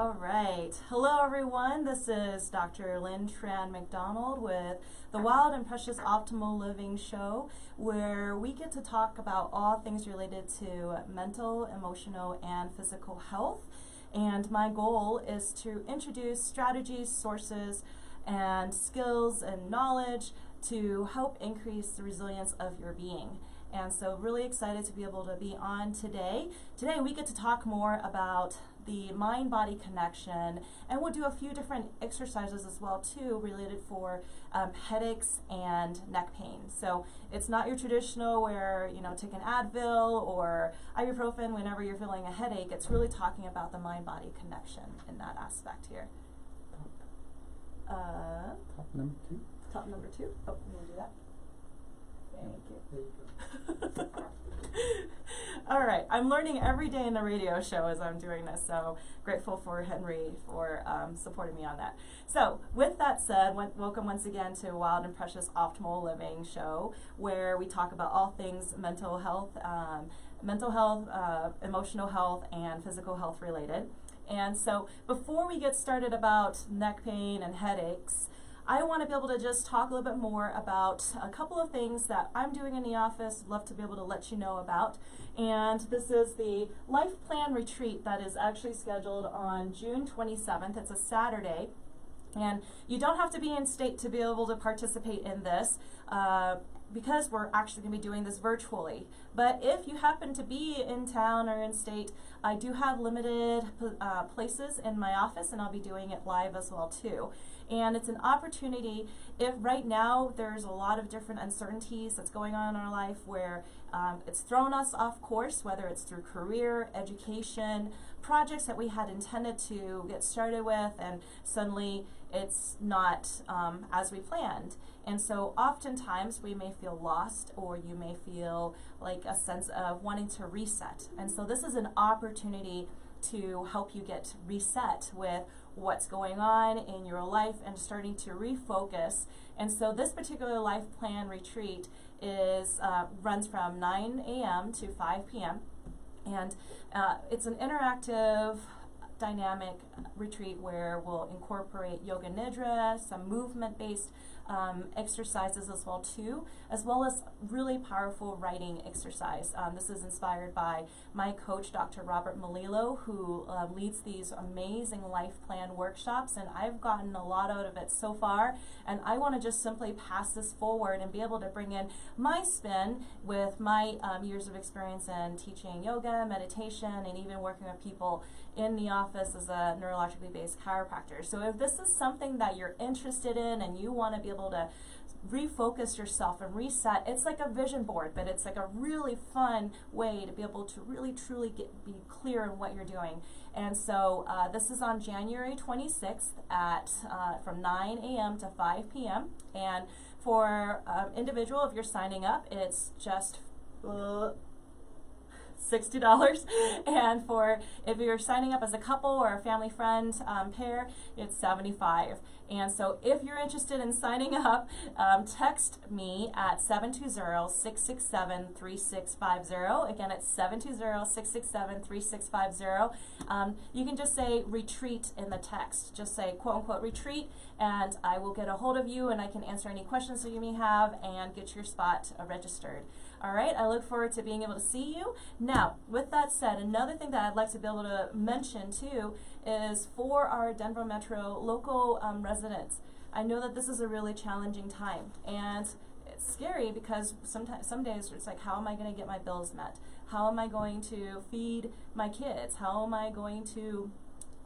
All right. Hello, everyone. This is Dr. Lynn Tran McDonald with the Wild and Precious Optimal Living Show, where we get to talk about all things related to mental, emotional, and physical health. And my goal is to introduce strategies, sources, and skills and knowledge to help increase the resilience of your being. And so really excited to be able to be on today. Today we get to talk more about the mind-body connection, and we'll do a few different exercises as well too related for headaches and neck pain. So it's not your traditional where, you know, take an Advil or ibuprofen whenever you're feeling a headache. It's really talking about the mind-body connection in that aspect here. Top number two. Top number two. Oh, you want to do that? Thank you. There you go. All right, I'm learning every day in the radio show as I'm doing this, so grateful for Henry for supporting me on that. So with that said, welcome once again to Wild and Precious Optimal Living Show, where we talk about all things mental health, emotional health, and physical health related. And so before we get started about neck pain and headaches, I want to be able to just talk a little bit more about a couple of things that I'm doing in the office. Love to be able to let you know about. And this is the Life Plan Retreat that is actually scheduled on June 27th. It's a Saturday. And you don't have to be in state to be able to participate in this because we're actually going to be doing this virtually. But if you happen to be in town or in state, I do have limited places in my office, and I'll be doing it live as well too. And it's an opportunity, if right now there's a lot of different uncertainties that's going on in our life where it's thrown us off course, whether it's through career, education, projects that we had intended to get started with, and suddenly it's not as we planned. And so oftentimes we may feel lost, or you may feel like a sense of wanting to reset. And so this is an opportunity to help you get reset with what's going on in your life and starting to refocus. And so this particular Life Plan Retreat is runs from 9 a.m. to 5 p.m. And it's an interactive, dynamic retreat where we'll incorporate yoga nidra, some movement-based exercises as well too, as well as really powerful writing exercise. This is inspired by my coach, Dr. Robert Melillo, who leads these amazing life plan workshops, and I've gotten a lot out of it so far, and I want to just simply pass this forward and be able to bring in my spin with my years of experience in teaching yoga, meditation, and even working with people in the office as a neurologically based chiropractor. So if this is something that you're interested in and you want to be able to refocus yourself and reset, it's like a vision board, but it's like a really fun way to be able to really truly be clear in what you're doing. And so this is on January 26th at from 9 a.m. to 5 p.m. And for individual, if you're signing up, it's just $60, and for if you're signing up as a couple or a family friend pair, it's $75. And so if you're interested in signing up, text me at 720-667-3650. Again, it's 720-667-3650. You can just say retreat in the text. Just say quote unquote retreat, and I will get a hold of you, and I can answer any questions that you may have and get your spot registered. All right, I look forward to being able to see you. Now, with that said, another thing that I'd like to be able to mention too is for our Denver Metro local residents. I know that this is a really challenging time, and it's scary because sometimes, some days it's like, how am I going to get my bills met? How am I going to feed my kids? How am I going to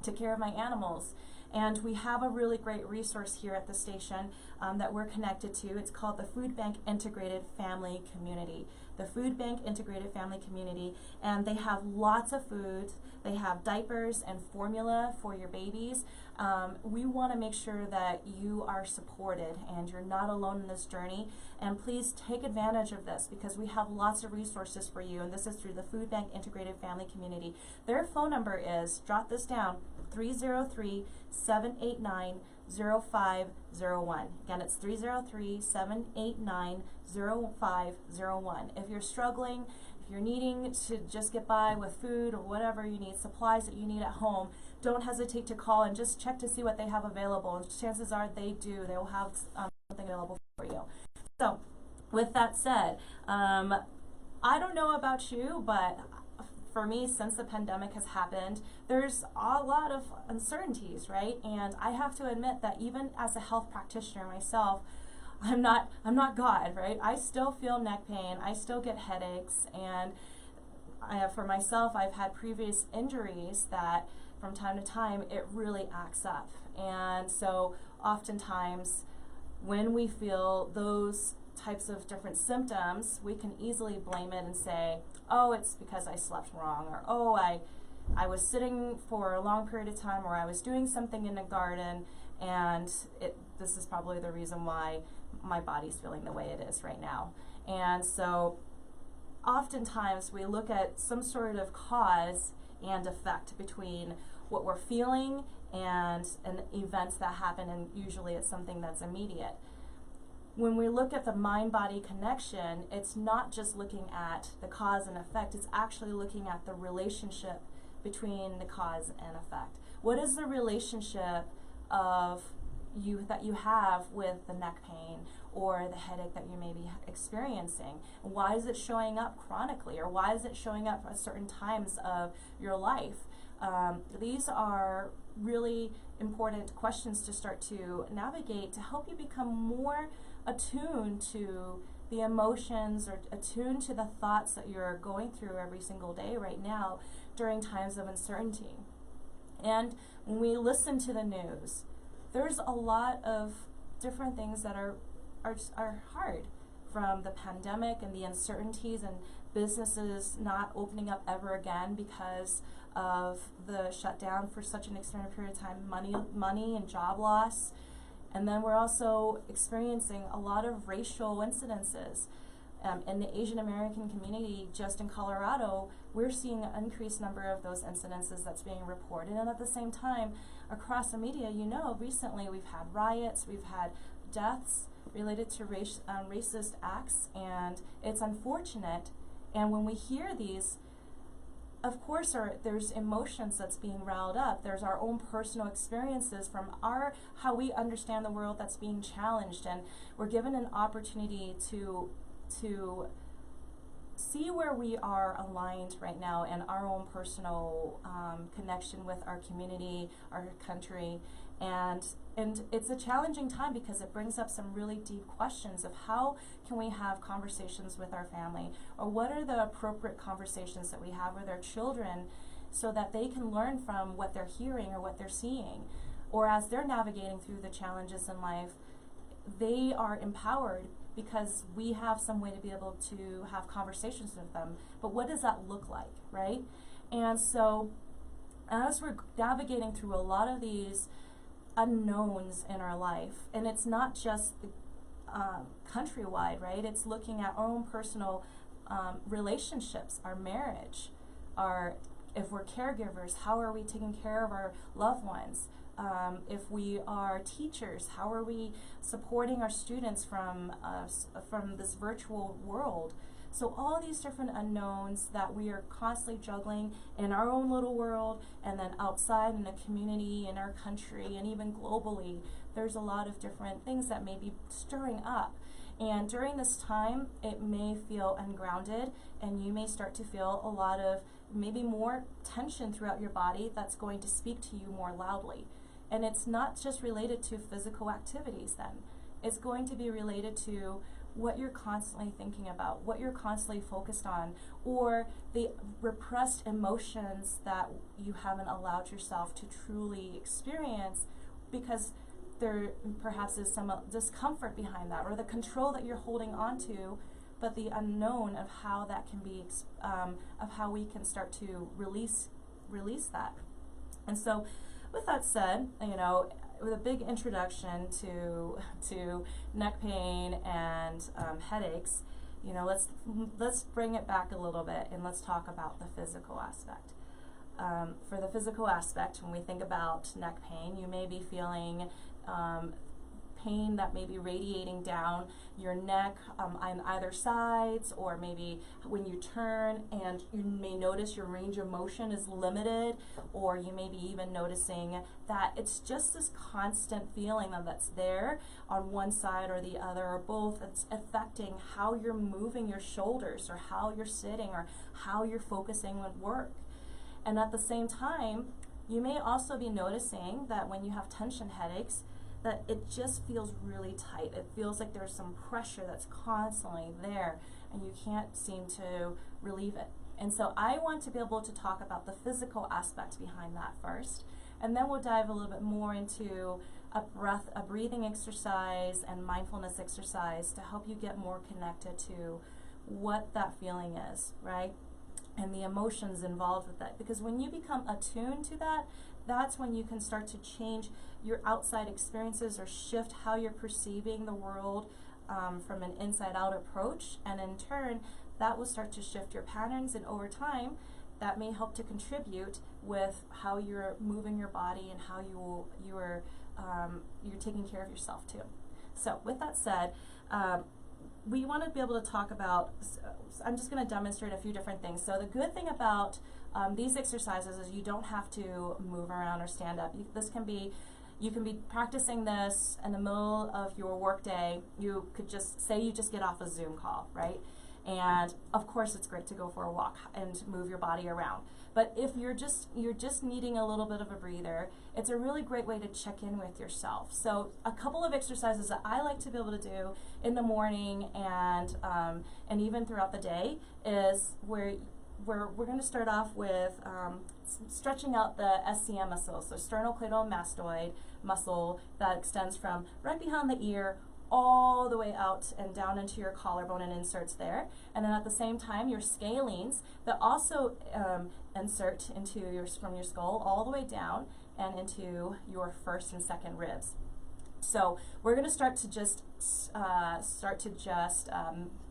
take care of my animals? And we have a really great resource here at the station that we're connected to. It's called the Food Bank Integrated Family Community. The Food Bank Integrated Family Community, and they have lots of foods. They have diapers and formula for your babies. We want to make sure that you are supported and you're not alone in this journey. And please take advantage of this because we have lots of resources for you, and this is through the Food Bank Integrated Family Community. Their phone number is, jot this down, 303-789-0501. Again, it's 303-789-0501. If you're struggling, if you're needing to just get by with food or whatever you need, supplies that you need at home, don't hesitate to call and just check to see what they have available. And chances are they do. They will have something available for you. So with that said, I don't know about you, but for me, since the pandemic has happened, there's a lot of uncertainties, right? And I have to admit that even as a health practitioner myself, I'm not God, right? I still feel neck pain, I still get headaches, and for myself, I've had previous injuries that from time to time it really acts up. And so oftentimes when we feel those types of different symptoms, we can easily blame it and say, oh, it's because I slept wrong, or oh, I was sitting for a long period of time, or I was doing something in the garden, and this is probably the reason why my body's feeling the way it is right now. And so oftentimes we look at some sort of cause and effect between what we're feeling and events that happen, and usually it's something that's immediate. When we look at the mind-body connection, it's not just looking at the cause and effect, it's actually looking at the relationship between the cause and effect. What is the relationship of that you have with the neck pain or the headache that you may be experiencing? Why is it showing up chronically, or why is it showing up at certain times of your life? These are really important questions to start to navigate to help you become more attuned to the emotions, or attuned to the thoughts that you're going through every single day right now during times of uncertainty. And when we listen to the news, there's a lot of different things that are hard, from the pandemic and the uncertainties and businesses not opening up ever again because of the shutdown for such an extended period of time, money and job loss. And then we're also experiencing a lot of racial incidences. In the Asian American community, just in Colorado, we're seeing an increased number of those incidences that's being reported. And at the same time, across the media, recently we've had riots, we've had deaths related to racist acts, and it's unfortunate. And when we hear these, of course, there's emotions that's being riled up. There's our own personal experiences from how we understand the world that's being challenged, and we're given an opportunity to see where we are aligned right now in our own personal connection with our community, our country, and it's a challenging time because it brings up some really deep questions of how can we have conversations with our family, or what are the appropriate conversations that we have with our children so that they can learn from what they're hearing or what they're seeing, or as they're navigating through the challenges in life, they are empowered because we have some way to be able to have conversations with them. But what does that look like, right? And so as we're navigating through a lot of these unknowns in our life, and it's not just countrywide, right? It's looking at our own personal relationships, our marriage, if we're caregivers, how are we taking care of our loved ones? If we are teachers, how are we supporting our students from this virtual world? So all these different unknowns that we are constantly juggling in our own little world, and then outside in the community, in our country, and even globally, there's a lot of different things that may be stirring up. And during this time, it may feel ungrounded, and you may start to feel a lot of maybe more tension throughout your body that's going to speak to you more loudly. And it's not just related to physical activities then. It's going to be related to what you're constantly thinking about, what you're constantly focused on, or the repressed emotions that you haven't allowed yourself to truly experience because there perhaps is some discomfort behind that, or the control that you're holding on to, but the unknown of how that can be, of how we can start to release that. And so with that said, with a big introduction to neck pain and headaches, let's bring it back a little bit and let's talk about the physical aspect. For the physical aspect, when we think about neck pain, you may be feeling pain that may be radiating down your neck on either sides, or maybe when you turn and you may notice your range of motion is limited, or you may be even noticing that it's just this constant feeling that's there on one side or the other or both. It's affecting how you're moving your shoulders or how you're sitting or how you're focusing at work. And at the same time, you may also be noticing that when you have tension headaches, that it just feels really tight. It feels like there's some pressure that's constantly there and you can't seem to relieve it. And so I want to be able to talk about the physical aspects behind that first, and then we'll dive a little bit more into a breathing exercise and mindfulness exercise to help you get more connected to what that feeling is, right? And the emotions involved with that. Because when you become attuned to that, that's when you can start to change your outside experiences or shift how you're perceiving the world from an inside-out approach. And in turn, that will start to shift your patterns. And over time, that may help to contribute with how you're moving your body and how you're taking care of yourself too. So with that said, we want to be able to talk about, I'm just going to demonstrate a few different things. So the good thing about these exercises is you don't have to move around or stand up. You can be practicing this in the middle of your work day. You could just say you just get off a Zoom call, right? And of course it's great to go for a walk and move your body around. But if you're just needing a little bit of a breather, it's a really great way to check in with yourself. So a couple of exercises that I like to be able to do in the morning and even throughout the day is where we're going to start off with stretching out the SCM muscle, so sternocleidomastoid muscle that extends from right behind the ear all the way out and down into your collarbone and inserts there. And then at the same time, your scalenes that also insert into from your skull all the way down and into your first and second ribs. So we're going to start to just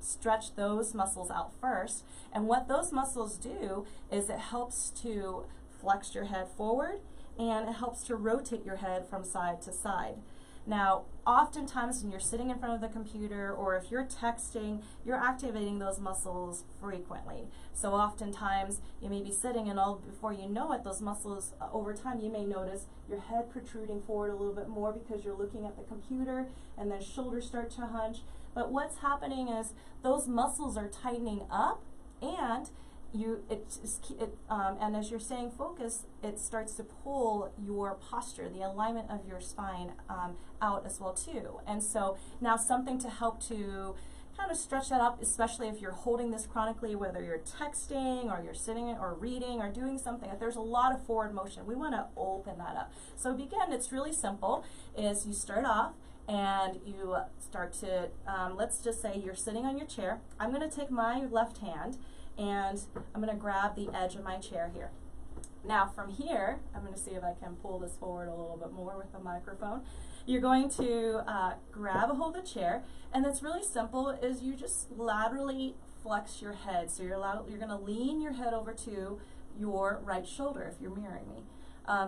stretch those muscles out first. And what those muscles do is it helps to flex your head forward and it helps to rotate your head from side to side. Now, oftentimes when you're sitting in front of the computer or if you're texting, you're activating those muscles frequently. So oftentimes you may be sitting and before you know it, those muscles, over time you may notice your head protruding forward a little bit more because you're looking at the computer, and then shoulders start to hunch. But what's happening is those muscles are tightening up, and and as you're staying focused, it starts to pull your posture, the alignment of your spine out as well too. And so now something to help to kind of stretch that up, especially if you're holding this chronically, whether you're texting or you're sitting or reading or doing something, if there's a lot of forward motion, we want to open that up. So again, it's really simple, is you start off and you start to, let's just say you're sitting on your chair. I'm going to take my left hand and I'm going to grab the edge of my chair here. Now from here, I'm going to see if I can pull this forward a little bit more with the microphone. You're going to grab a hold of the chair, and it's really simple, is you just laterally flex your head. So you're going to lean your head over to your right shoulder if you're mirroring me.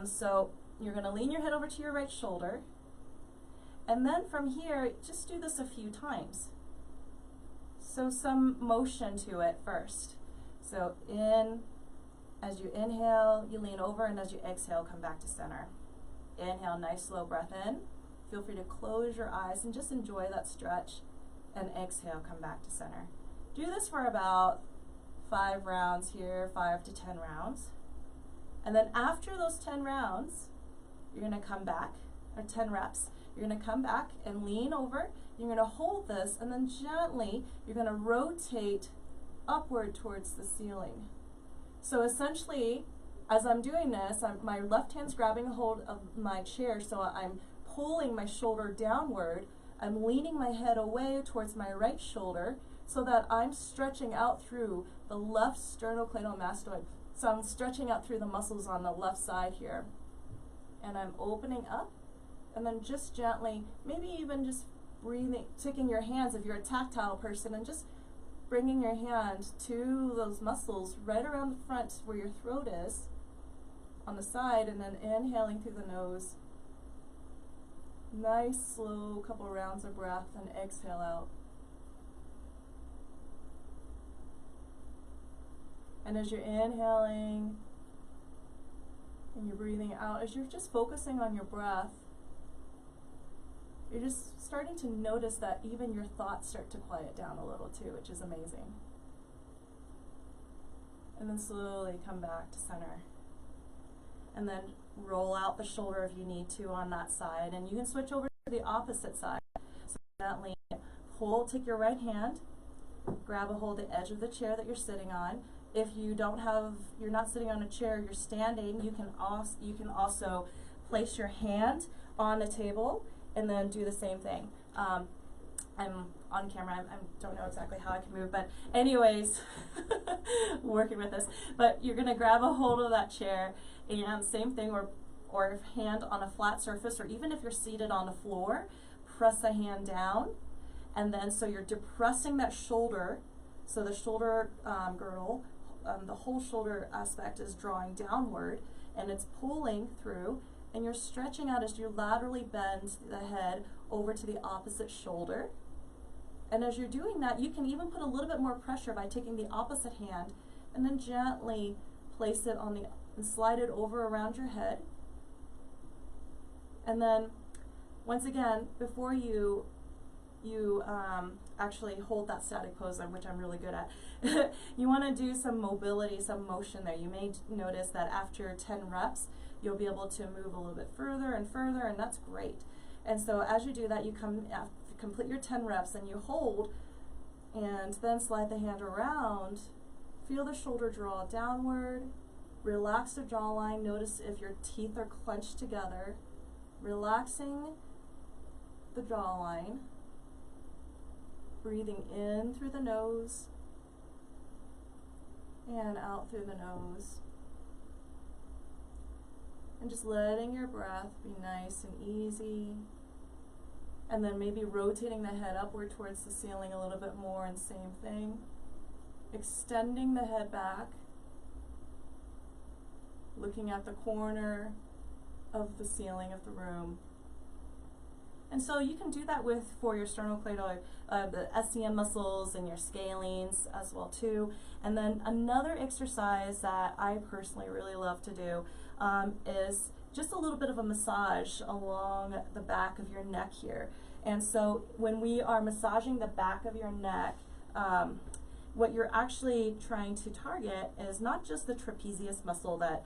So you're going to lean your head over to your right shoulder, and then from here, just do this a few times. So some motion to it first. So as you inhale, you lean over, and as you exhale, come back to center. Inhale, nice slow breath in. Feel free to close your eyes and just enjoy that stretch. And exhale, come back to center. Do this for about 5 rounds here, 5 to 10 rounds. And then after those 10 rounds, you're going to come back, or 10 reps. You're going to come back and lean over. You're going to hold this, and then gently, you're going to rotate upward towards the ceiling. So essentially, as I'm doing this, my left hand's grabbing a hold of my chair, so I'm pulling my shoulder downward. I'm leaning my head away towards my right shoulder so that I'm stretching out through the left sternocleidomastoid. So I'm stretching out through the muscles on the left side here. And I'm opening up, and then just gently, maybe even just breathing, taking your hands if you're a tactile person, and just bringing your hand to those muscles right around the front where your throat is on the side, and then inhaling through the nose Nice, slow couple rounds of breath, and exhale out. And as you're inhaling and you're breathing out, as you're just focusing on your breath, you're just starting to notice that even your thoughts start to quiet down a little too, which is amazing. And then slowly come back to center. And then roll out the shoulder if you need to on that side. And you can switch over to the opposite side. So gently hold, take your right hand, grab a hold of the edge of the chair that you're sitting on. If you don't have, you're not sitting on a chair, you're standing, you can also place your hand on the table and then do the same thing. I'm on camera, I don't know exactly how I can move, but anyways, working with this. But you're gonna grab a hold of that chair and same thing, or hand on a flat surface, or even if you're seated on the floor, press the hand down, and then so you're depressing that shoulder, so the shoulder girdle, the whole shoulder aspect is drawing downward, and it's pulling through, and you're stretching out as you laterally bend the head over to the opposite shoulder. And as you're doing that, you can even put a little bit more pressure by taking the opposite hand and then gently place it on and slide it over around your head. And then once again, before you actually hold that static pose, which I'm really good at, you want to do some mobility, some motion there. You may notice that after 10 reps, you'll be able to move a little bit further and further, and that's great. And so as you do that, you complete your 10 reps and you hold, and then slide the hand around. Feel the shoulder draw downward. Relax the jawline. Notice if your teeth are clenched together. Relaxing the jawline. Breathing in through the nose and out through the nose. And just letting your breath be nice and easy. And then maybe rotating the head upward towards the ceiling a little bit more, and same thing. Extending the head back. Looking at the corner of the ceiling of the room. And so you can do that for your sternocleidoid, the SCM muscles and your scalenes as well too. And then another exercise that I personally really love to do is just a little bit of a massage along the back of your neck here. And so when we are massaging the back of your neck, what you're actually trying to target is not just the trapezius muscle that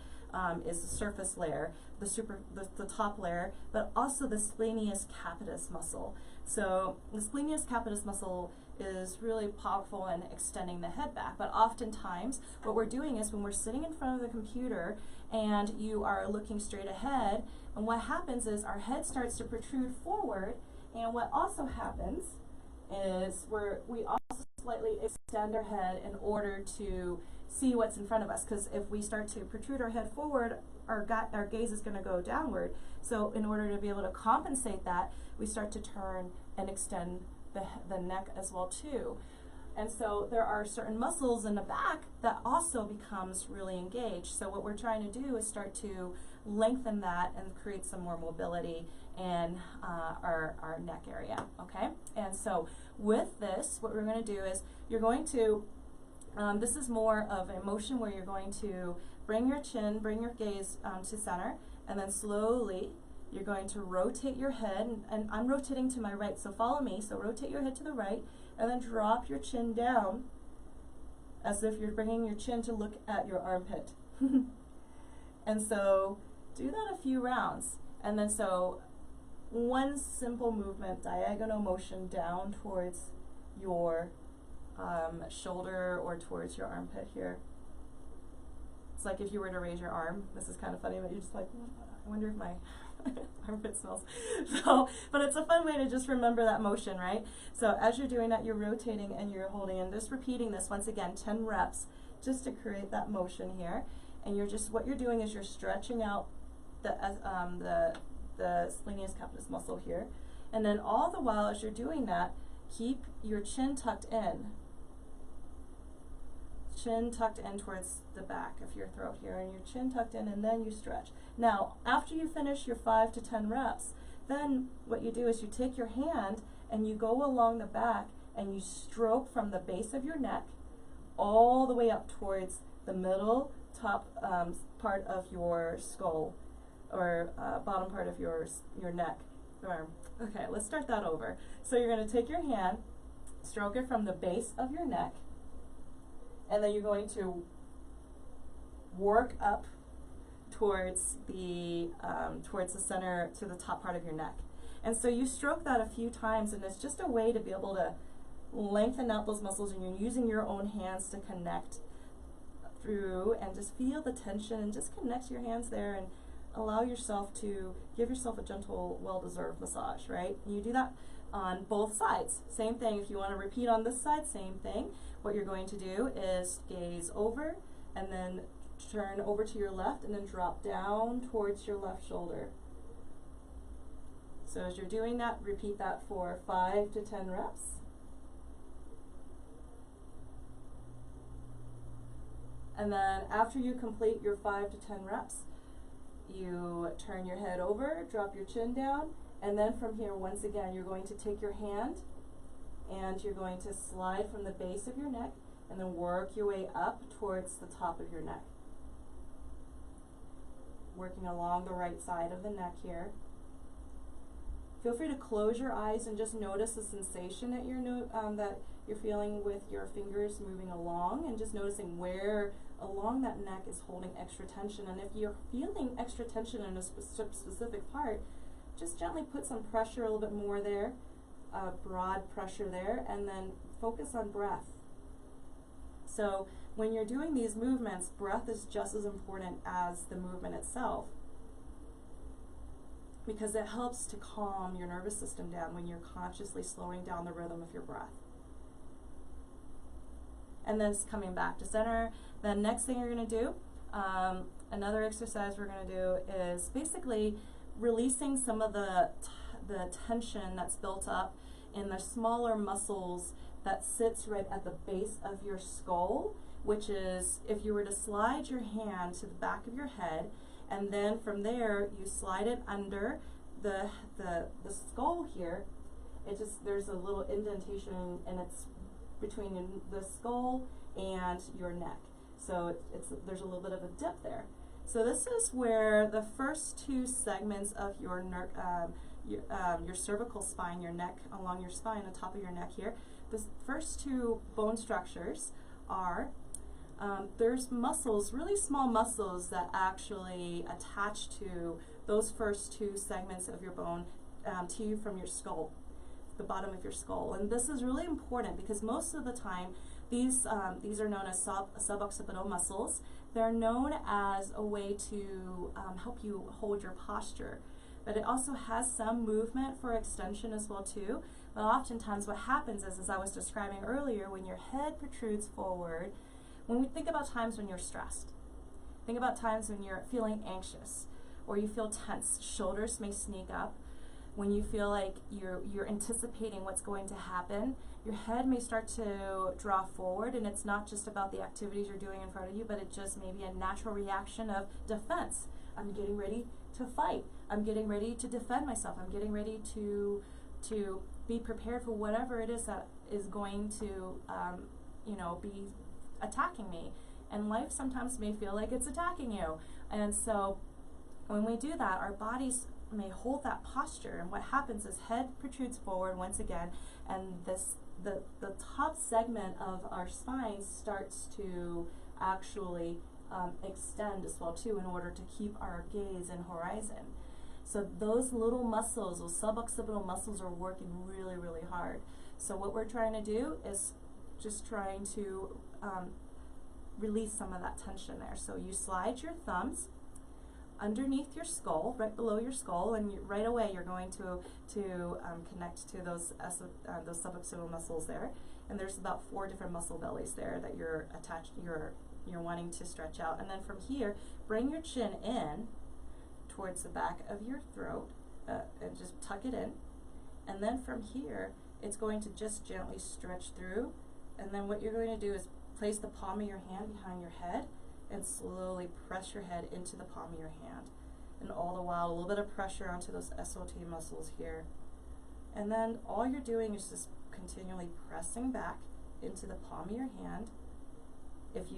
is the surface layer, the top layer, but also the splenius capitis muscle. So the splenius capitis muscle is really powerful in extending the head back, but oftentimes what we're doing is when we're sitting in front of the computer and you are looking straight ahead, and what happens is our head starts to protrude forward, and what also happens is we also slightly extend our head in order to see what's in front of us, because if we start to protrude our head forward, our gaze is going to go downward. So in order to be able to compensate that, we start to turn and extend the neck as well too. And so there are certain muscles in the back that also becomes really engaged. So what we're trying to do is start to lengthen that and create some more mobility in our neck area, okay? And so with this, what we're going to do is you're going to this is more of a motion where you're going to bring your chin, bring your gaze to center, and then slowly you're going to rotate your head, and I'm rotating to my right, so follow me. So rotate your head to the right, and then drop your chin down as if you're bringing your chin to look at your armpit. And so do that a few rounds. And then so one simple movement, diagonal motion down towards your shoulder or towards your armpit here. It's like if you were to raise your arm. This is kind of funny, but you're just like, I wonder if my armpit smells. So, but it's a fun way to just remember that motion, right? So as you're doing that, you're rotating and you're holding, and just repeating this once again, 10 reps, just to create that motion here. And you're just, what you're doing is you're stretching out the splenius capitis muscle here. And then all the while as you're doing that, keep your chin tucked in. Chin tucked in towards the back of your throat here, and your chin tucked in, and then you stretch. Now, after you finish your 5 to 10 reps, Then what you do is you take your hand and you go along the back and you stroke from the base of your neck all the way up towards the middle top part of your skull, or bottom part of your neck. Okay, let's start that over. So you're going to take your hand, stroke it from the base of your neck, and then you're going to work up towards the center, to the top part of your neck. And so you stroke that a few times, and it's just a way to be able to lengthen out those muscles, and you're using your own hands to connect through and just feel the tension and just connect your hands there and allow yourself to give yourself a gentle, well-deserved massage, right? And you do that on both sides. Same thing, if you want to repeat on this side, same thing. What you're going to do is gaze over and then turn over to your left and then drop down towards your left shoulder. So as you're doing that, repeat that for 5 to 10 reps. And then after you complete your 5 to 10 reps, you turn your head over, drop your chin down, and then from here, once again, you're going to take your hand and you're going to slide from the base of your neck and then work your way up towards the top of your neck. Working along the right side of the neck here. Feel free to close your eyes and just notice the sensation that you're feeling with your fingers moving along, and just noticing where along that neck is holding extra tension. And if you're feeling extra tension in a specific part, just gently put some pressure, a little bit more there, broad pressure there, and then focus on breath. So when you're doing these movements, breath is just as important as the movement itself, because it helps to calm your nervous system down when you're consciously slowing down the rhythm of your breath. And then coming back to center. The next thing you're going to do, another exercise we're going to do is basically releasing some of the tension that's built up in the smaller muscles that sits right at the base of your skull, which is, if you were to slide your hand to the back of your head, and then from there you slide it under the skull here, there's a little indentation, and it's between the skull and your neck. So there's a little bit of a dip there. So this is where the first two segments of your cervical spine, your neck, along your spine, the top of your neck here, the first two bone structures are, there's muscles, really small muscles that actually attach to those first two segments of your bone to you from your skull, the bottom of your skull. And this is really important because most of the time these are known as suboccipital muscles. They're known as a way to help you hold your posture, but it also has some movement for extension as well too. But oftentimes what happens is, as I was describing earlier, when your head protrudes forward, when we think about times when you're stressed, think about times when you're feeling anxious or you feel tense, shoulders may sneak up. When you feel like you're anticipating what's going to happen, your head may start to draw forward, and it's not just about the activities you're doing in front of you, but it just may be a natural reaction of defense. I'm getting ready to fight. I'm getting ready to defend myself. I'm getting ready to be prepared for whatever it is that is going to be attacking me. And life sometimes may feel like it's attacking you. And so when we do that, our bodies may hold that posture, and what happens is head protrudes forward once again, and the top segment of our spine starts to actually extend as well too, in order to keep our gaze in horizon. So those little muscles, those suboccipital muscles, are working really, really hard. So what we're trying to do is just trying to release some of that tension there. So you slide your thumbs underneath your skull, right below your skull, and right away you're going to connect to those suboccipital muscles there. And there's about 4 different muscle bellies there that you're wanting to stretch out. And then from here, bring your chin in towards the back of your throat, and just tuck it in. And then from here, it's going to just gently stretch through. And then what you're going to do is place the palm of your hand behind your head and slowly press your head into the palm of your hand. and all the while a little bit of pressure onto those SOT muscles here. And then all you're doing is just continually pressing back into the palm of your hand. If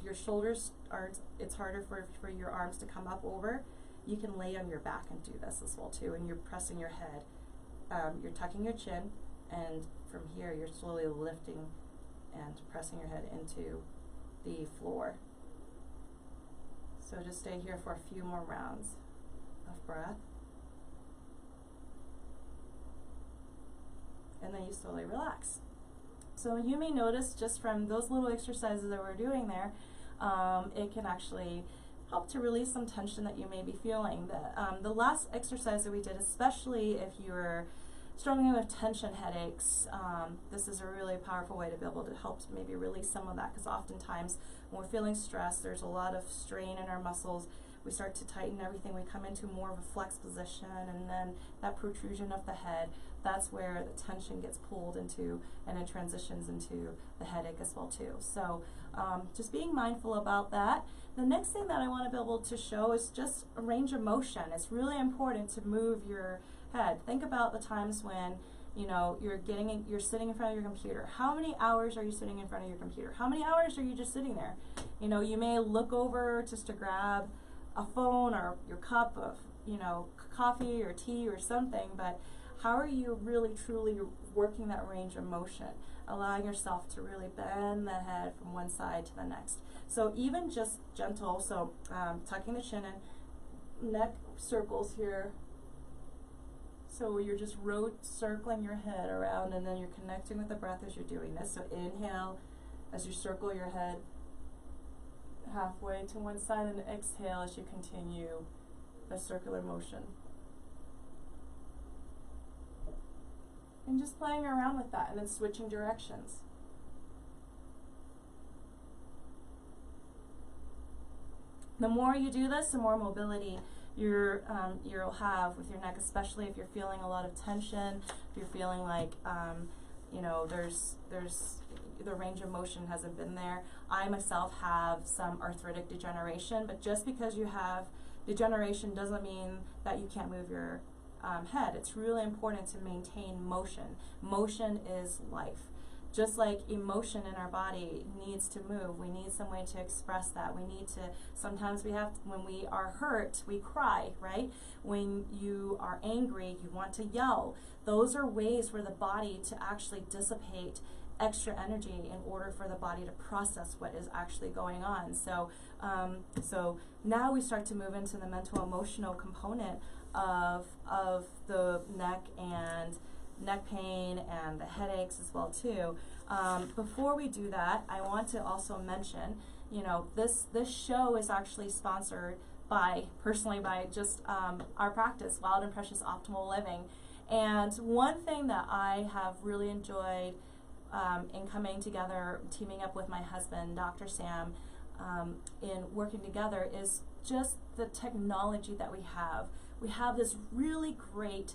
your shoulders aren't, it's harder for your arms to come up over, you can lay on your back and do this as well too, and you're pressing your head. You're tucking your chin, and from here you're slowly lifting and pressing your head into the floor. So just stay here for a few more rounds of breath. And then you slowly relax. So you may notice just from those little exercises that we're doing there, it can actually help to release some tension that you may be feeling. The last exercise that we did, especially if you're struggling with tension headaches, this is a really powerful way to be able to help maybe release some of that, because oftentimes when we're feeling stressed, there's a lot of strain in our muscles. We start to tighten everything. We come into more of a flex position, and then that protrusion of the head, that's where the tension gets pulled into, and it transitions into the headache as well too. So just being mindful about that. The next thing that I want to be able to show is just a range of motion. It's really important to move your head. Think about the times when you're sitting in front of your computer. How many hours are you sitting in front of your computer? How many hours are you just sitting there? You may look over just to grab a phone or your cup of coffee or tea or something, but how are you really truly working that range of motion, allowing yourself to really bend the head from one side to the next? So even just gentle, so tucking the chin in, neck circles here. So you're just circling your head around, and then you're connecting with the breath as you're doing this. So inhale as you circle your head halfway to one side, and exhale as you continue the circular motion. And just playing around with that, and then switching directions. The more you do this, the more mobility you'll have with your neck, especially if you're feeling a lot of tension, if you're feeling like there's the range of motion hasn't been there. I myself have some arthritic degeneration, but just because you have degeneration doesn't mean that you can't move your head. It's really important to maintain motion. Motion is life. Just like emotion in our body needs to move, we need some way to express that. Sometimes when we are hurt, we cry, right? When you are angry, you want to yell. Those are ways for the body to actually dissipate extra energy in order for the body to process what is actually going on. So now we start to move into the mental emotional component of the neck and neck pain and the headaches as well too. Before we do that, I want to also mention, this show is actually sponsored personally by just our practice, Wild and Precious Optimal Living. And one thing that I have really enjoyed in coming together, teaming up with my husband, Dr. Sam, in working together is just the technology that we have. We have this really great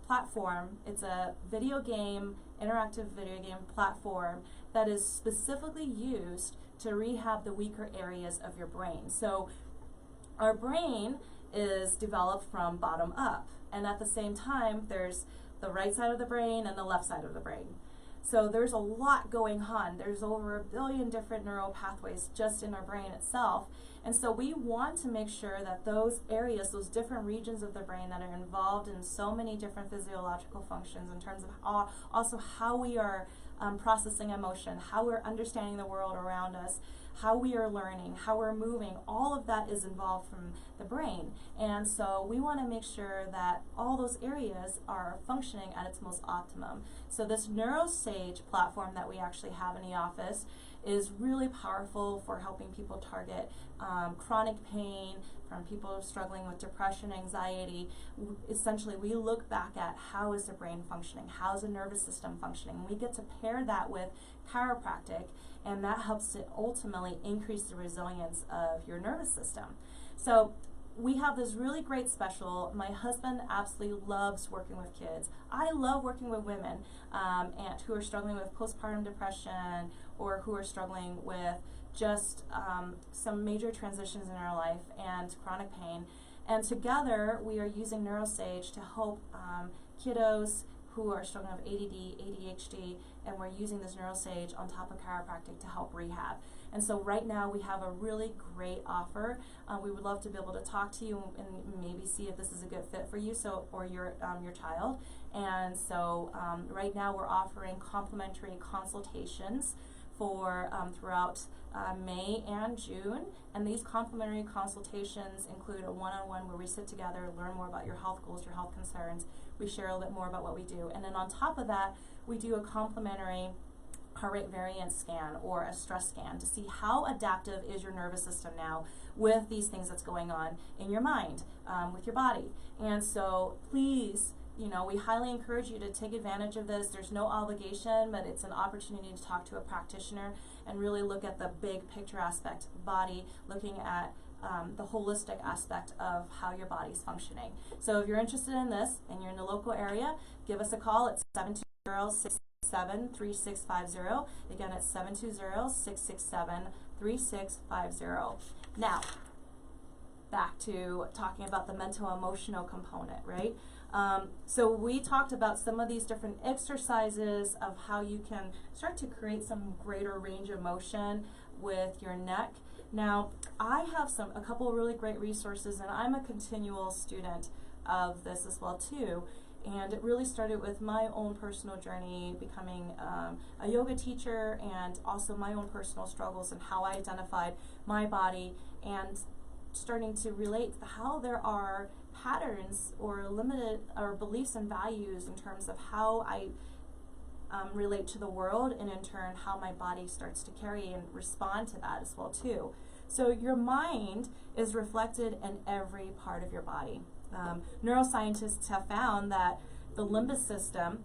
platform. It's a interactive video game platform that is specifically used to rehab the weaker areas of your brain. So our brain is developed from bottom up, and at the same time there's the right side of the brain and the left side of the brain. So there's a lot going on. There's over 1 billion different neural pathways just in our brain itself. And so we want to make sure that those areas, those different regions of the brain that are involved in so many different physiological functions in terms of also how we are processing emotion, how we're understanding the world around us, how we are learning, how we're moving, all of that is involved from the brain. And so we want to make sure that all those areas are functioning at its most optimum. So this NeuroSage platform that we actually have in the office is really powerful for helping people target chronic pain, from people struggling with depression, anxiety. Essentially, we look back at how is the brain functioning, how is the nervous system functioning. We get to pair that with chiropractic, and that helps to ultimately increase the resilience of your nervous system. So we have this really great special. My husband absolutely loves working with kids. I love working with women and who are struggling with postpartum depression or who are struggling with just some major transitions in our life and chronic pain. And together we are using NeuroSage to help kiddos who are struggling with ADD, ADHD, and we're using this NeuroSage on top of chiropractic to help rehab. And so right now we have a really great offer. We would love to be able to talk to you and maybe see if this is a good fit for you or your child. And so right now we're offering complimentary consultations for throughout May and June. And these complimentary consultations include a one-on-one where we sit together, learn more about your health goals, your health concerns. We share a little bit more about what we do. And then on top of that, we do a complimentary heart rate variance scan or a stress scan to see how adaptive is your nervous system now with these things that's going on in your mind, with your body. And so please, we highly encourage you to take advantage of this. There's no obligation, but it's an opportunity to talk to a practitioner and really look at the big picture aspect, body, looking at the holistic aspect of how your body's functioning. So if you're interested in this and you're in the local area, give us a call at 720-667-3650. Again, it's 720-667-3650. Now, back to talking about the mental emotional component, right? So we talked about some of these different exercises of how you can start to create some greater range of motion with your neck. Now, I have a couple of really great resources, and I'm a continual student of this as well too. And it really started with my own personal journey, becoming a yoga teacher, and also my own personal struggles and how I identified my body, and starting to relate how there are patterns or limited or beliefs and values in terms of how I relate to the world, and in turn how my body starts to carry and respond to that as well too. So your mind is reflected in every part of your body. Neuroscientists have found that the limbic system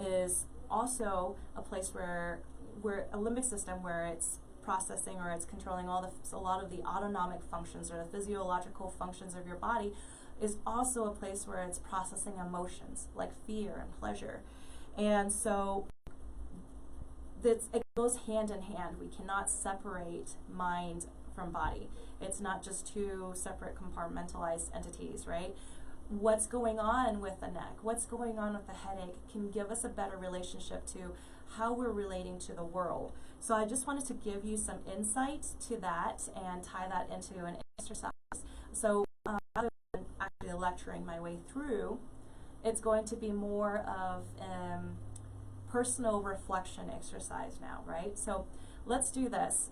is also a place where a limbic system where it's processing or it's controlling a lot of the autonomic functions or the physiological functions of your body, is also a place where it's processing emotions like fear and pleasure. And so it goes hand in hand. We cannot separate mind from body. It's not just two separate compartmentalized entities, right? What's going on with the neck, what's going on with the headache can give us a better relationship to how we're relating to the world. So I just wanted to give you some insight to that and tie that into an exercise. So rather than actually lecturing my way through, it's going to be more of personal reflection exercise now, right? So let's do this.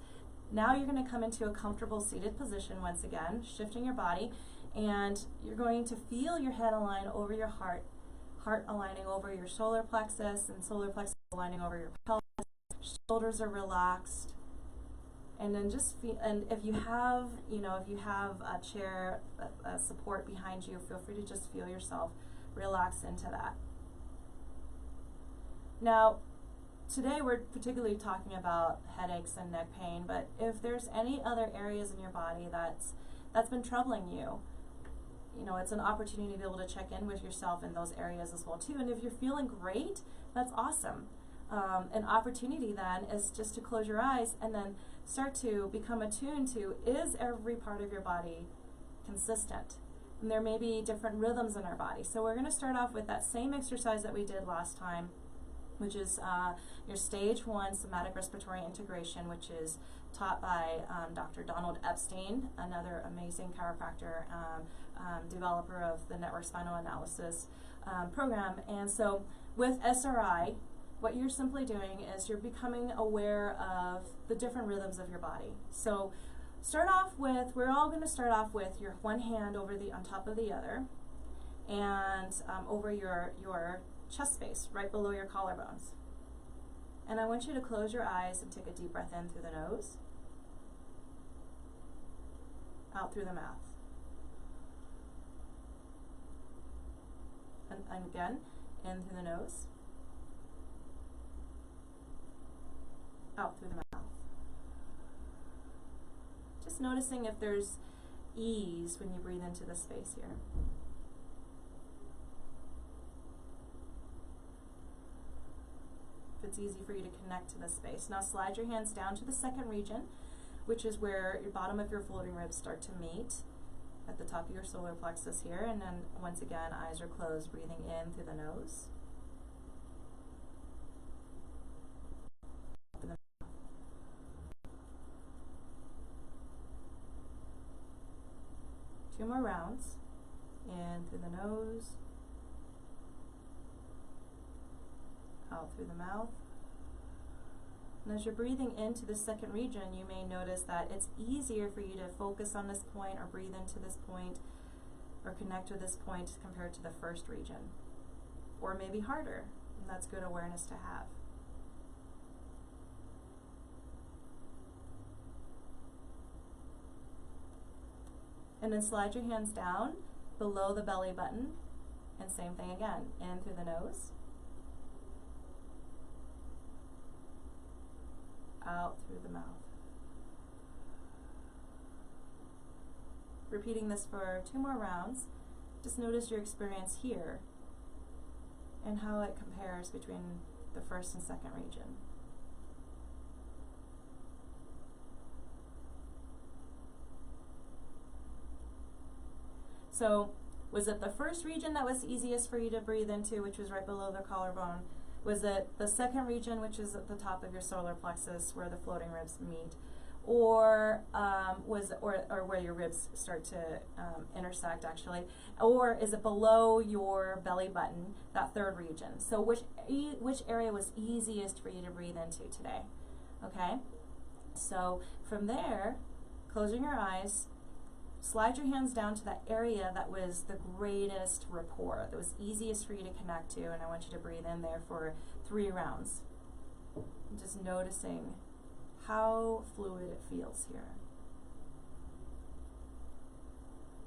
Now you're going to come into a comfortable seated position once again, shifting your body, and you're going to feel your head align over your heart aligning over your solar plexus, and solar plexus aligning over your pelvis. Shoulders are relaxed, and then just feel. And if you have, a chair, a support behind you, feel free to just feel yourself relax into that. Now, today we're particularly talking about headaches and neck pain, but if there's any other areas in your body that's been troubling you, it's an opportunity to be able to check in with yourself in those areas as well too. And if you're feeling great, that's awesome. An opportunity then is just to close your eyes and then start to become attuned to, is every part of your body consistent? And there may be different rhythms in our body. So we're going to start off with that same exercise that we did last time, which is your stage 1 somatic respiratory integration, which is taught by Dr. Donald Epstein, another amazing chiropractor, developer of the network spinal analysis program. And so with SRI, what you're simply doing is you're becoming aware of the different rhythms of your body. So we're all going to start off with your one hand on top of the other, and over your chest space, right below your collarbones. And I want you to close your eyes and take a deep breath in through the nose, out through the mouth. And again, in through the nose, out through the mouth. Just noticing if there's ease when you breathe into the space here. If it's easy for you to connect to the space. Now slide your hands down to the second region, which is where your bottom of your floating ribs start to meet at the top of your solar plexus here. And then once again, eyes are closed, breathing in through the nose. Two more rounds. In through the nose, out through the mouth. And as you're breathing into the second region, you may notice that it's easier for you to focus on this point or breathe into this point or connect with this point compared to the first region. Or maybe harder, and that's good awareness to have. And then slide your hands down below the belly button, and same thing again, in through the nose, out through the mouth. Repeating this for 2 more rounds. Just notice your experience here and how it compares between the first and second region. So, was it the first region that was easiest for you to breathe into, which was right below the collarbone? Was it the second region, which is at the top of your solar plexus, where the floating ribs meet? Or or where your ribs start to intersect, actually? Or is it below your belly button, that third region? So which area was easiest for you to breathe into today? Okay? So from there, closing your eyes, slide your hands down to that area that was the greatest rapport, that was easiest for you to connect to, and I want you to breathe in there for 3 rounds. Just noticing how fluid it feels here.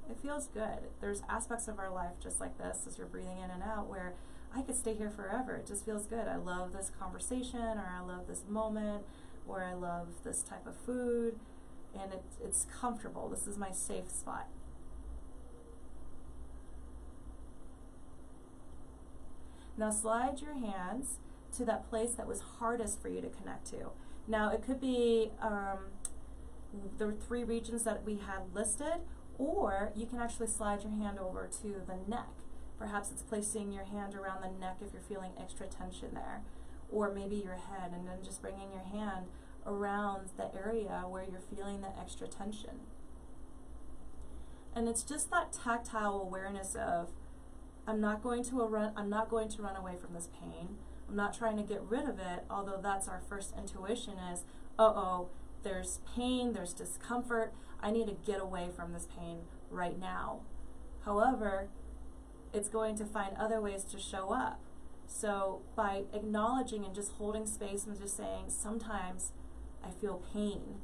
It feels good. There's aspects of our life just like this, as you're breathing in and out, where I could stay here forever. It just feels good. I love this conversation, or I love this moment, or I love this type of food. And it's comfortable. This is my safe spot. Now slide your hands to that place that was hardest for you to connect to. Now it could be the 3 regions that we had listed, or you can actually slide your hand over to the neck. Perhaps it's placing your hand around the neck if you're feeling extra tension there, or maybe your head, and then just bringing your hand around the area where you're feeling the extra tension. And it's just that tactile awareness of, I'm not going to run away from this pain. I'm not trying to get rid of it, although that's our first intuition is, uh-oh, there's pain, there's discomfort, I need to get away from this pain right now. However, it's going to find other ways to show up. So by acknowledging and just holding space and just saying, sometimes I feel pain,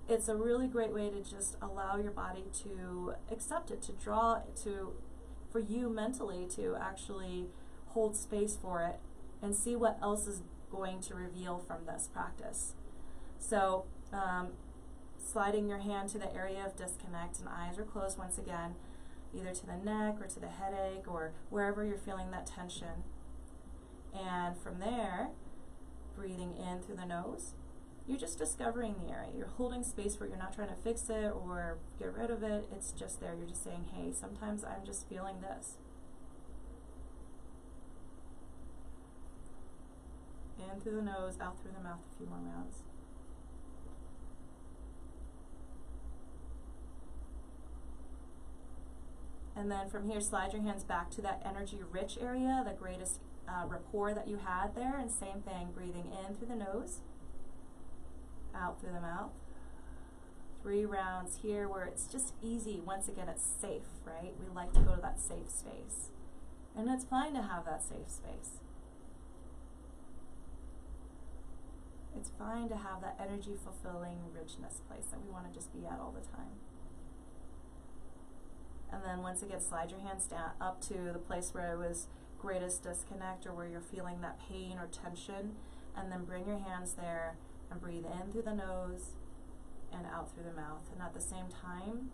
it's a really great way to just allow your body to accept it, to draw it, for you mentally to actually hold space for it and see what else is going to reveal from this practice. So sliding your hand to the area of disconnect, and eyes are closed once again, either to the neck or to the headache or wherever you're feeling that tension. And from there, breathing in through the nose, you're just discovering the area. You're holding space where you're not trying to fix it or get rid of it. It's just there. You're just saying, hey, sometimes I'm just feeling this. In through the nose, out through the mouth, a few more rounds. And then from here, slide your hands back to that energy-rich area, the greatest rapport that you had there. And same thing, breathing in through the nose, out through the mouth. 3 rounds here where it's just easy. Once again, it's safe, right? We like to go to that safe space. And it's fine to have that safe space. It's fine to have that energy-fulfilling richness place that we want to just be at all the time. And then once again, slide your hands down up to the place where it was greatest disconnect or where you're feeling that pain or tension. And then bring your hands there and breathe in through the nose and out through the mouth. And at the same time,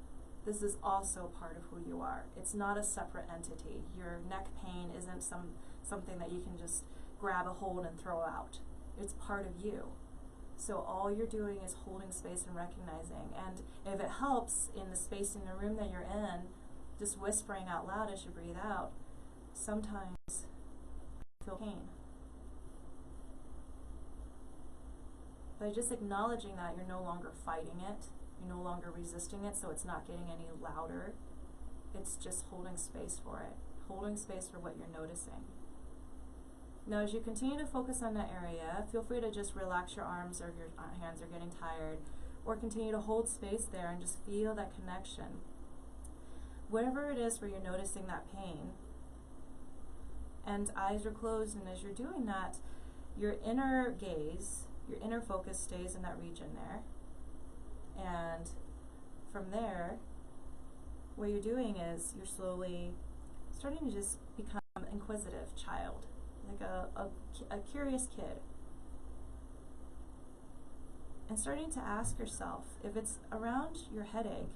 This is also part of who you are. It's not a separate entity. Your neck pain isn't something that you can just grab a hold and throw out. It's part of you. So all you're doing is holding space and recognizing. And if it helps in the space in the room that you're in, just whispering out loud as you breathe out, sometimes you feel pain. By just acknowledging that, you're no longer fighting it, you're no longer resisting it, so it's not getting any louder. It's just holding space for it, holding space for what you're noticing. Now, as you continue to focus on that area, feel free to just relax your arms or if your hands are getting tired, or continue to hold space there and just feel that connection. Whatever it is where you're noticing that pain, and eyes are closed, and as you're doing that, your inner gaze, your inner focus stays in that region there. And from there, what you're doing is you're slowly starting to just become an inquisitive child, like a curious kid. And starting to ask yourself, if it's around your headache,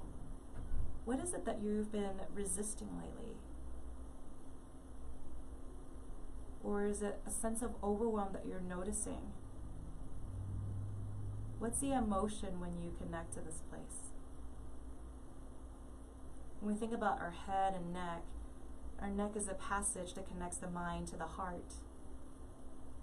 what is it that you've been resisting lately? Or is it a sense of overwhelm that you're noticing? What's the emotion when you connect to this place? When we think about our head and neck, our neck is a passage that connects the mind to the heart.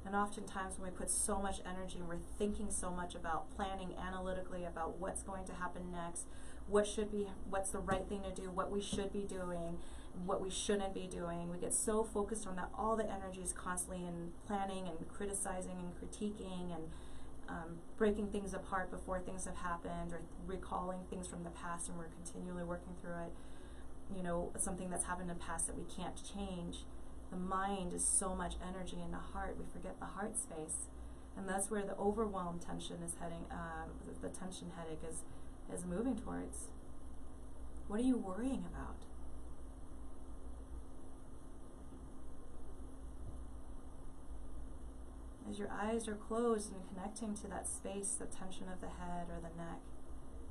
And oftentimes when we put so much energy and we're thinking so much about planning analytically about what's going to happen next, what's the right thing to do, what we should be doing, what we shouldn't be doing, we get so focused on that, all the energy is constantly in planning and criticizing and critiquing and breaking things apart before things have happened, or recalling things from the past, and we're continually working through it. You know, something that's happened in the past that we can't change. The mind is so much energy, in the heart, we forget the heart space. And that's where the overwhelm tension is heading, the tension headache is moving towards. What are you worrying about? As your eyes are closed and connecting to that space, the tension of the head or the neck,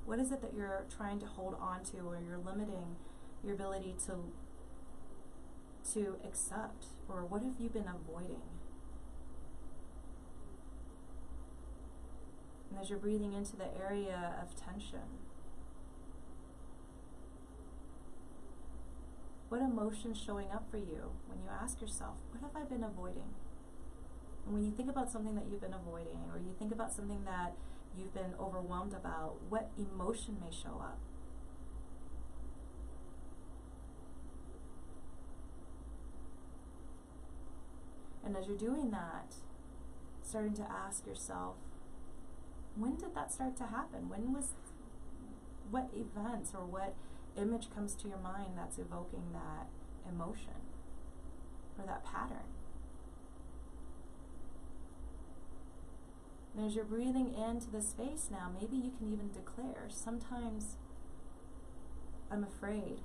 what is it that you're trying to hold on to, or you're limiting your ability to accept? Or what have you been avoiding? And as you're breathing into the area of tension, what emotion's showing up for you when you ask yourself, what have I been avoiding? And when you think about something that you've been avoiding, or you think about something that you've been overwhelmed about, what emotion may show up? And as you're doing that, starting to ask yourself, when did that start to happen? What events or what image comes to your mind that's evoking that emotion or that pattern? And as you're breathing into the space now, maybe you can even declare, sometimes I'm afraid,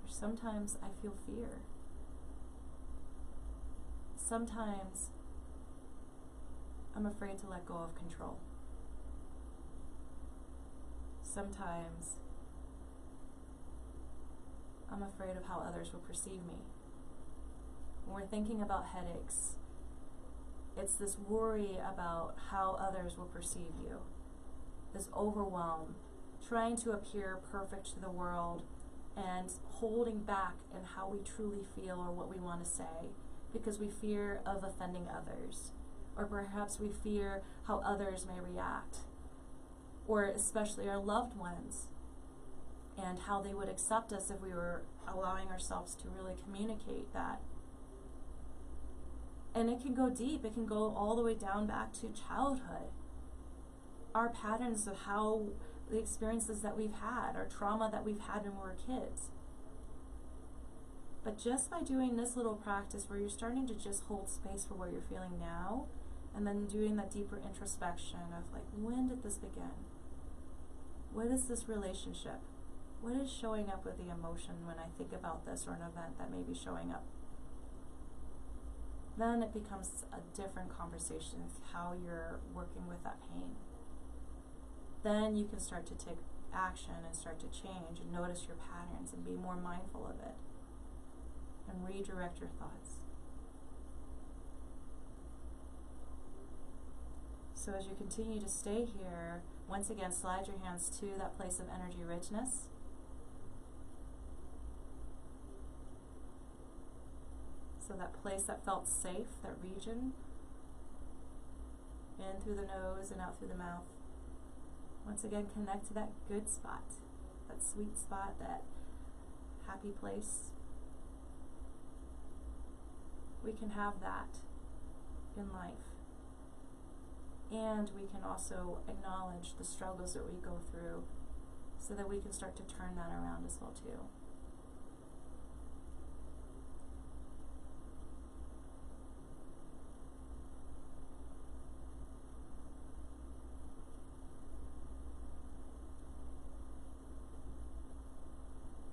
or sometimes I feel fear. Sometimes I'm afraid to let go of control. Sometimes I'm afraid of how others will perceive me. When we're thinking about headaches, it's this worry about how others will perceive you, this overwhelm, trying to appear perfect to the world and holding back in how we truly feel or what we want to say because we fear of offending others, or perhaps we fear how others may react, or especially our loved ones and how they would accept us if we were allowing ourselves to really communicate that. And it can go deep. It can go all the way down back to childhood. Our patterns of how the experiences that we've had, our trauma that we've had when we were kids. But just by doing this little practice where you're starting to just hold space for what you're feeling now, and then doing that deeper introspection of like, when did this begin? What is this relationship? What is showing up with the emotion when I think about this or an event that may be showing up? Then it becomes a different conversation of how you're working with that pain. Then you can start to take action and start to change and notice your patterns and be more mindful of it and redirect your thoughts. So as you continue to stay here, once again, slide your hands to that place of energy richness. So that place that felt safe, that region, in through the nose and out through the mouth. Once again, connect to that good spot, that sweet spot, that happy place. We can have that in life. And we can also acknowledge the struggles that we go through so that we can start to turn that around as well too.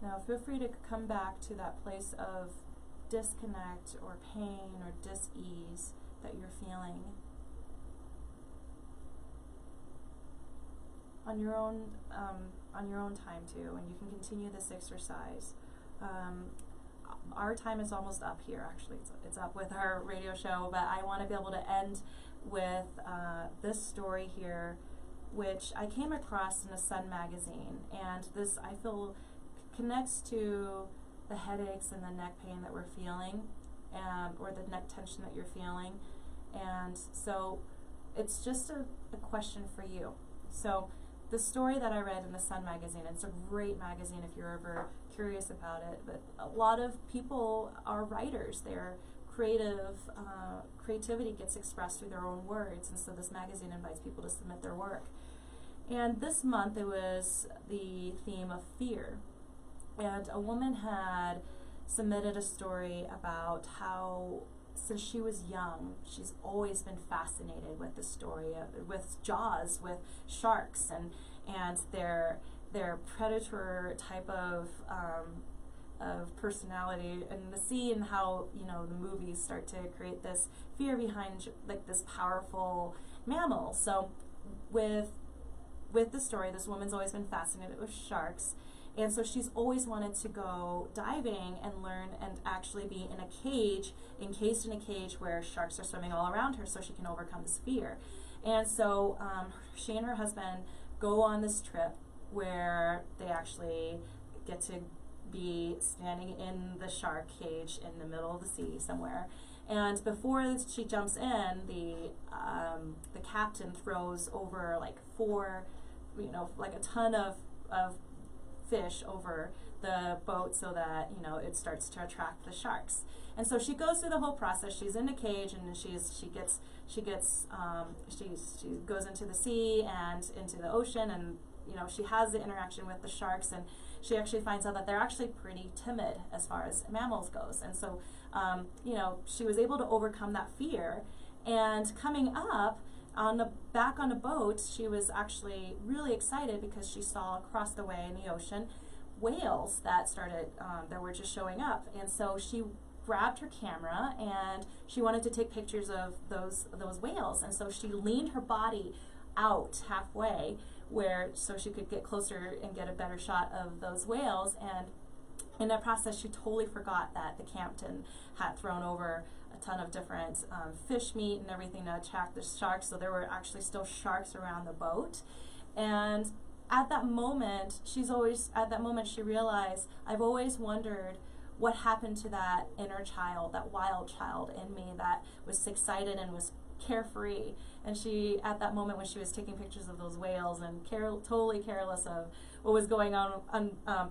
Now feel free to come back to that place of disconnect or pain or dis-ease that you're feeling on your own time too, and you can continue this exercise. Our time is almost up here, actually. It's up with our radio show, but I want to be able to end with this story here, which I came across in a Sun magazine, and this, I feel, connects to the headaches and the neck pain that we're feeling, or the neck tension that you're feeling. And so it's just a question for you. So the story that I read in the Sun magazine, it's a great magazine if you're ever curious about it, but a lot of people are writers. Their creativity gets expressed through their own words, and so this magazine invites people to submit their work. And this month it was the theme of fear. And a woman had submitted a story about how, since she was young, she's always been fascinated with the story of, with jaws, with sharks, and their predator type of personality in the sea, and how, you know, the movies start to create this fear behind like this powerful mammal. So with the story, this woman's always been fascinated with sharks. And so she's always wanted to go diving and learn and actually be in a cage, encased in a cage where sharks are swimming all around her, so she can overcome this fear. And so she and her husband go on this trip where they actually get to be standing in the shark cage in the middle of the sea somewhere. And before she jumps in, the captain throws over like a ton of fish over the boat so that, you know, it starts to attract the sharks. And so she goes through the whole process. She's in a cage, and she goes into the sea and into the ocean, and, you know, she has the interaction with the sharks, and she actually finds out that they're actually pretty timid as far as mammals goes. And so, you know, she was able to overcome that fear. And coming up, back on a boat, she was actually really excited because she saw across the way in the ocean whales that were just showing up. And so she grabbed her camera and she wanted to take pictures of those whales. And so she leaned her body out halfway so she could get closer and get a better shot of those whales. And in that process, she totally forgot that the captain had thrown over a ton of different fish meat and everything to attract the sharks, so there were actually still sharks around the boat. And at that moment, she realized, I've always wondered what happened to that inner child, that wild child in me that was excited and was carefree. And she, at that moment when she was taking pictures of those whales and totally careless of what was going on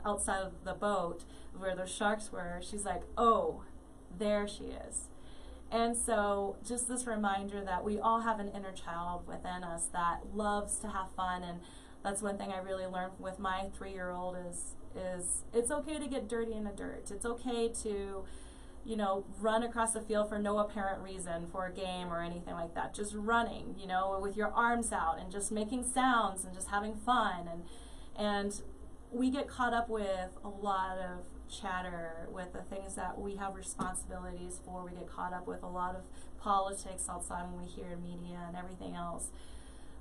outside of the boat where those sharks were, she's like, oh, there she is. And so just this reminder that we all have an inner child within us that loves to have fun. And that's one thing I really learned with my 3-year-old is it's okay to get dirty in the dirt. It's okay to, you know, run across the field for no apparent reason for a game or anything like that. Just running, you know, with your arms out and just making sounds and just having fun. And we get caught up with a lot of chatter with the things that we have responsibilities for. We get caught up with a lot of politics outside when we hear media and everything else.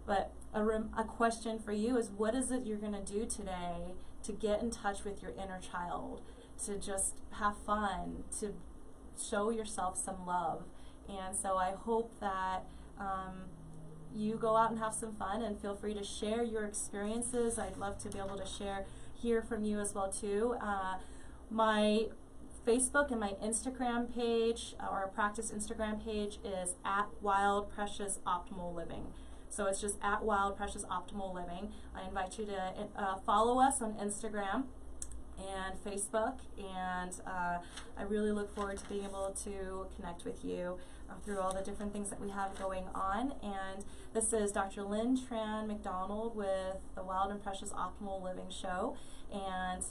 But a question for you is, what is it you're going to do today to get in touch with your inner child, to just have fun, to show yourself some love? And so I hope that you go out and have some fun, and feel free to share your experiences. I'd love to be able to hear from you as well too. My Facebook and my Instagram page, or practice Instagram page, is at Wild Precious Optimal Living. So it's just at Wild Precious Optimal Living. I invite you to follow us on Instagram and Facebook, and I really look forward to being able to connect with you through all the different things that we have going on. And this is Dr. Lynn Tran McDonald with the Wild and Precious Optimal Living Show. And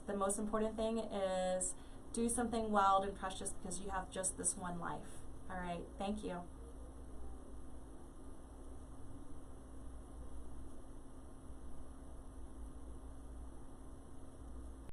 the most important thing is do something wild and precious, because you have just this one life. All right, thank you.